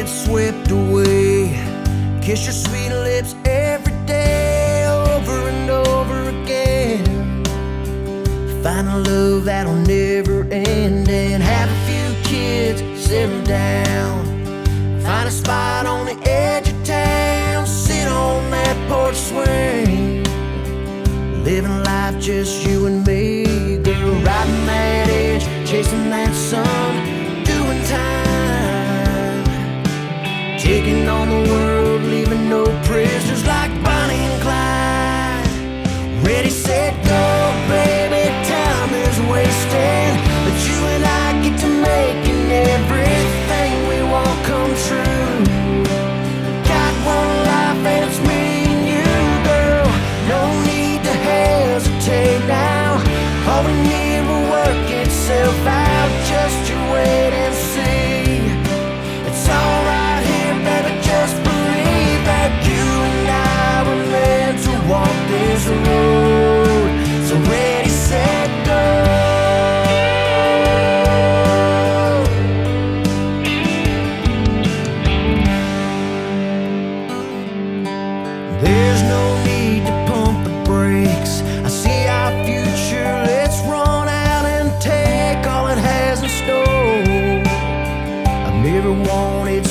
get swept away. Kiss your sweet lips every day, over and over again. Find a love that'll never end, and have a few kids, settle down. Find a spot on the edge of town, sit on that porch swing, living life just you and me, girl. Riding that edge, chasing that sun, doing time, taking on the world, leaving no prisoners like Bonnie and Clyde. Ready, set, go, baby, time is wasting, but you and I get to making everything we want come true. Got one life and it's me and you, girl. No need to hesitate now. All we need will work itself out. Just you wait and see. It's all right here, baby. Just believe that you and I were meant to walk this road. So ready, set, go. There's no need to pump the brakes. I see our future, let's run out and take all it has in store. I've never wanted